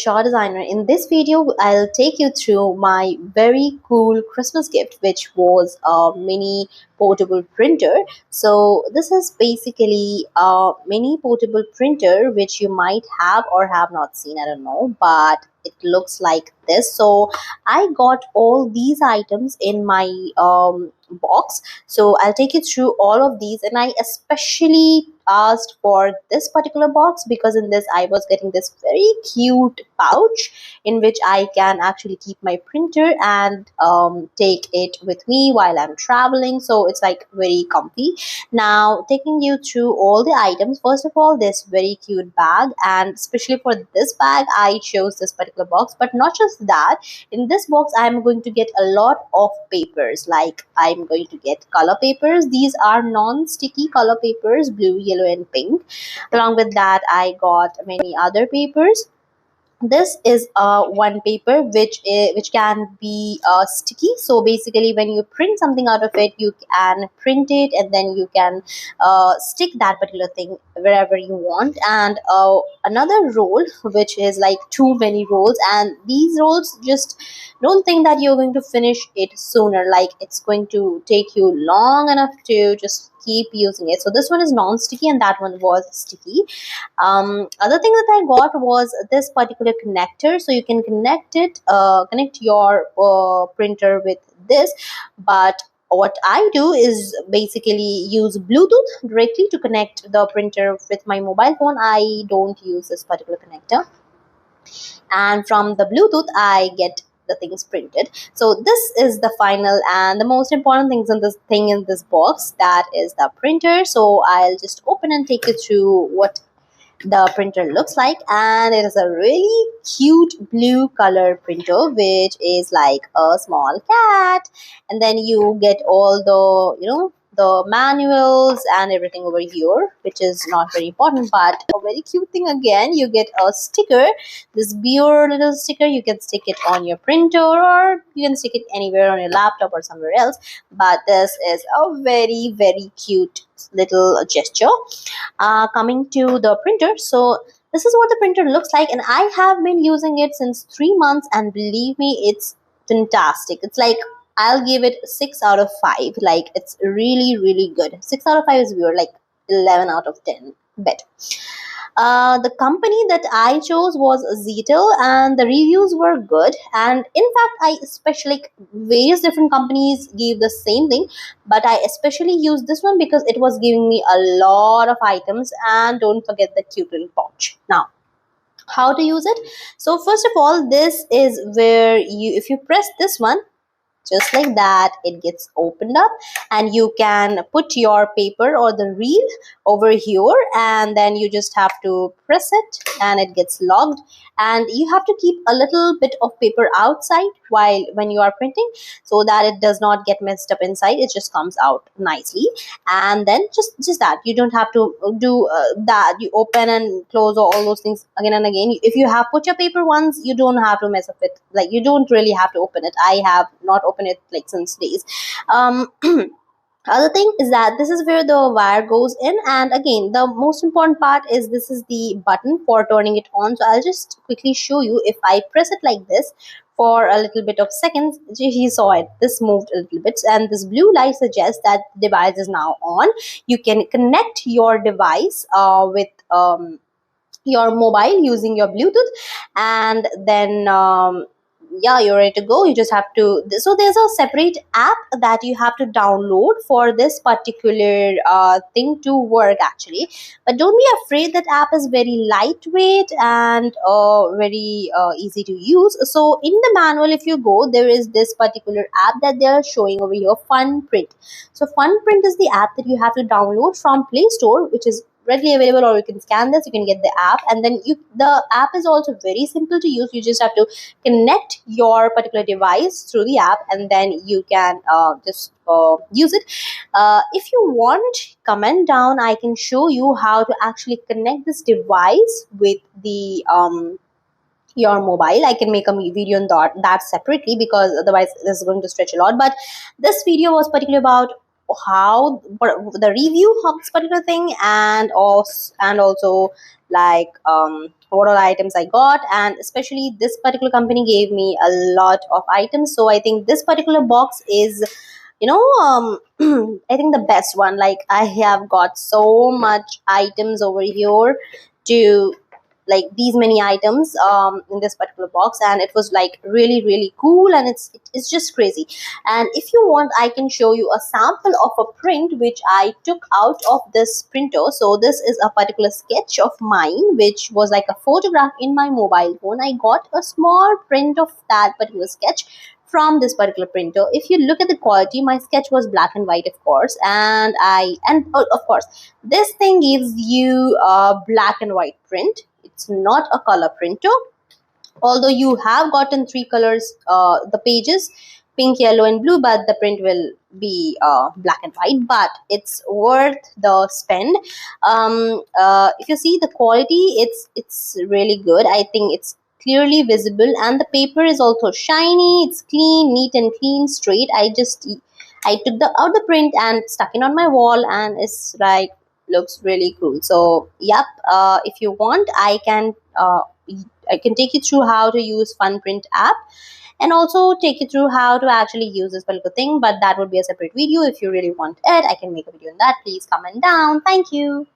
HR designer. In this video, I'll take you through my very cool Christmas gift, which was a mini portable printer. So this is basically a mini portable printer which you might have or have not seen, I don't know, but it looks like this. So I got all these items in my box. So I'll take you through all of these, and I especially asked for this particular box because in this I was getting this very cute pouch in which I can actually keep my printer and take it with me while I'm traveling. So it's like very comfy. Now, taking you through all the items, first of all, this very cute bag, and especially for this bag I chose this particular box. But not just that, in this box I'm going to get a lot of papers. Like, I'm going to get color papers. These are non-sticky color papers, blue, yellow and pink. Along with that, I got many other papers. This is one paper which can be sticky. So basically, when you print something out of it, you can print it and then you can stick that particular thing wherever you want. And another roll, which is like too many rolls, and these rolls, just don't think that you're going to finish it sooner. Like, it's going to take you long enough to just keep using it. So this one is non-sticky and that one was sticky. Other thing that I got was this particular connector. So you can connect your printer with this. But what I do is basically use Bluetooth directly to connect the printer with my mobile phone. I don't use this particular connector, and from the Bluetooth I get the things printed. So this is the final and the most important things in this box, that is the printer. So I'll just open and take you through what the printer looks like. And it is a really cute blue color printer, which is like a small cat. And then you get all the manuals and everything over here, which is not very important, but a very cute thing again. You get a sticker, this beer little sticker. You can stick it on your printer or you can stick it anywhere on your laptop or somewhere else. But this is a very, very cute little gesture. Coming to the printer, so this is what the printer looks like, and I have been using it since 3 months, and believe me, it's fantastic. It's like, I'll give it 6 out of 5. Like, it's really, really good. 6 out of 5 is weird, like 11 out of 10 better. The company that I chose was Zetel, and the reviews were good. And in fact, I especially, like, various different companies gave the same thing, but I especially used this one because it was giving me a lot of items. And don't forget the cute little pouch. Now, how to use it? So first of all, this is where if you press this one, just like that, it gets opened up and you can put your paper or the reel over here, and then you just have to press it and it gets logged. And you have to keep a little bit of paper outside when you are printing, so that it does not get messed up inside. It just comes out nicely. And then just that, you don't have to do that. You open and close all those things again and again. If you have put your paper once, you don't have to mess up with, like, you don't really have to open it. I have not opened it like since days. Other thing is that this is where the wire goes in, and again, the most important part is this is the button for turning it on. So I'll just quickly show you. If I press it like this for a little bit of seconds, you saw it, this moved a little bit, and this blue light suggests that the device is now on. You can connect your device with your mobile using your Bluetooth, and then yeah, you're ready to go. You just have to, so there's a separate app that you have to download for this particular thing to work actually. But don't be afraid, that app is very lightweight and very easy to use. So in the manual, if you go, there is this particular app that they are showing over here, FunPrint. So FunPrint is the app that you have to download from Play Store, which is readily available, or you can scan this, you can get the app. And then the app is also very simple to use. You just have to connect your particular device through the app, and then you can just use it. If you want, comment down, I can show you how to actually connect this device with the your mobile. I can make a video on that separately, because otherwise this is going to stretch a lot. But this video was particularly about how the review of this particular thing, and also like what all items I got, and especially this particular company gave me a lot of items. So I think this particular box is, I think the best one. Like, I have got so much items over here, to like these many items in this particular box, and it was like really really cool, and it's just crazy. And if you want, I can show you a sample of a print which I took out of this printer. So this is a particular sketch of mine, which was like a photograph in my mobile phone. I got a small print of that particular sketch from this particular printer. If you look at the quality, my sketch was black and white, of course, and of course this thing gives you a black and white print. It's not a color printer, although you have gotten three colors, the pages, pink, yellow and blue, but the print will be black and white. But it's worth the spend. If you see the quality, it's really good. I think it's clearly visible, and the paper is also shiny. It's clean, neat and clean, straight. I took the out the print and stuck it on my wall, and it's like looks really cool. So yep, if you want, I can take you through how to use FunPrint app, and also take you through how to actually use this particular thing. But that would be a separate video. If you really want it, I can make a video on that. Please comment down. Thank you.